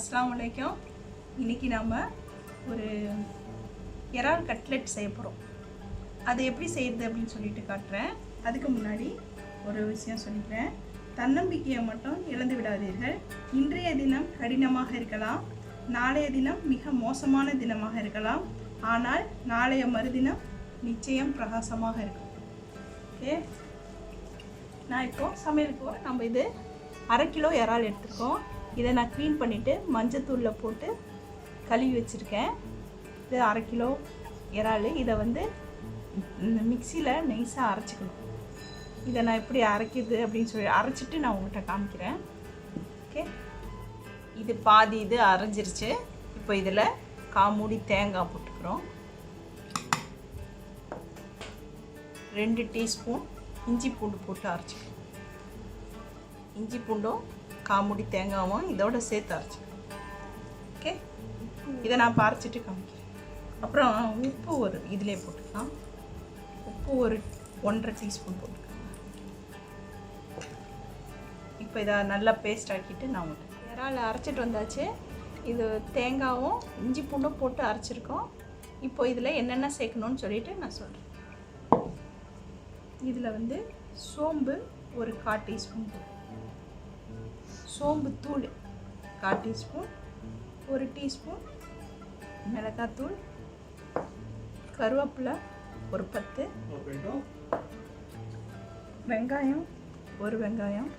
अस्सलाम वालेकुम। इनकी नाम ஒரு இறால் கட்லெட் செய்ய போறோம். அது எப்படி செய்யறது அப்படினு சொல்லிட்டு காட்றேன். அதுக்கு முன்னாடி ஒரு விஷயம் சொல்லிக்கிறேன். தன்னம்பிக்கையை மட்டும் இழந்து விடாதீர்கள். இன்றைய தினம் கடினமாக இருக்கலாம், நாளைய தினம் மிக மோசமான தினமாக இருக்கலாம், ஆனால் நாளைய மறுதினம் நிச்சயம் பிரகாசமாக இருக்கும். ஓகே, நான் இப்போ சமையலுக்கு நம்ம இது 1/2 கிலோ இறால் எடுத்துருக்கோம். இதை நான் க்ளீன் பண்ணிவிட்டு மஞ்சத்தூளில் போட்டு கழுவி வச்சுருக்கேன். இது 1/2 கிலோ இறால். இதை மிக்சியில் நைஸாக அரைச்சிக்கணும். இதை நான் எப்படி அரைக்கிது அப்படின்னு சொல்லி அரைச்சிட்டு நான் உங்கள்கிட்ட காமிக்கிறேன். ஓகே, இது பாதி இது அரைஞ்சிருச்சு. இப்போ இதில் 1/4 மூடி தேங்காய் போட்டுக்கிறோம். 2 டீஸ்பூன் இஞ்சி பூண்டு போட்டு அரைச்சிக்கணும். இஞ்சி பூண்டும் 1/4 மூடி தேங்காயும் இதோட சேர்த்து அரைச்சிக்கணும். ஓகே, இதை நான் அரைச்சிட்டு காமிக்கிறேன். அப்புறம் உப்பு ஒரு இதிலே போட்டுக்கலாம். உப்பு ஒரு 1.5 டீஸ்பூன் போட்டுக்கலாம். இப்போ இதை நல்லா பேஸ்ட் ஆக்கிட்டு நான் உங்களுக்கு இறால் அரைச்சிட்டு வந்தாச்சு. இது தேங்காயும் இஞ்சி பூண்டும் போட்டு அரைச்சிருக்கோம். இப்போ இதில் என்னென்ன சேர்க்கணும்னு சொல்லிட்டு நான் சொல்கிறேன். இதில் சோம்பு ஒரு 1/4 டீஸ்பூன் போட்டு, சோம்பு தூள் 1/4 டீஸ்பூன், 1 டீஸ்பூன் மிளகாத்தூள், கருவேப்பிலை ஒரு 10, வெங்காயம் ஒரு வெங்காயம்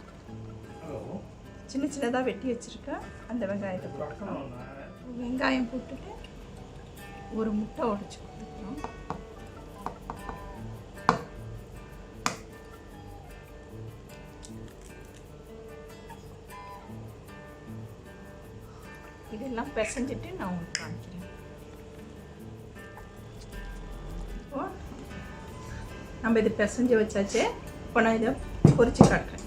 சின்ன சின்னதாக வெட்டி வச்சுருக்கேன். அந்த வெங்காயத்தை போட்டுக்கணும். வெங்காயம் போட்டுட்டு ஒரு முட்டை உடைச்சி கொடுத்துக்கணும். இதெல்லாம் பிசைஞ்சிட்டு நான் உங்களுக்கு காமிக்கிறேன். இப்போ நம்ம இது பிசைஞ்சு வச்சாச்சு. இப்போ நான் இதை பொரிச்சு காட்டுறேன்.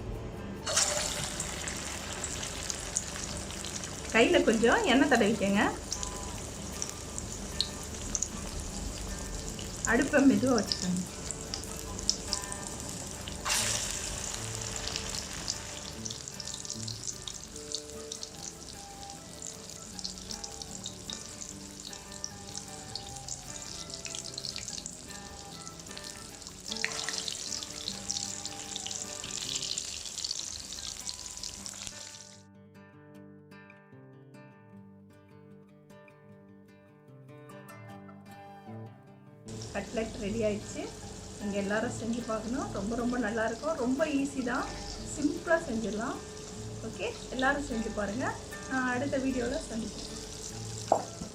கையில் கொஞ்சம் எண்ணெய் தடவிக்கங்க. அடுப்பை மெதுவாக வச்சுக்கோங்க. கட்லெட் ரெடி ஆயிடுச்சு. நீங்கள் எல்லோரும் செஞ்சு பார்க்கணும். ரொம்ப நல்லாயிருக்கும். ரொம்ப ஈஸி தான், சிம்பிளாக செஞ்சிடலாம். ஓகே, எல்லோரும் செஞ்சு பாருங்கள். நான் அடுத்த வீடியோவில் சந்திப்பேன்.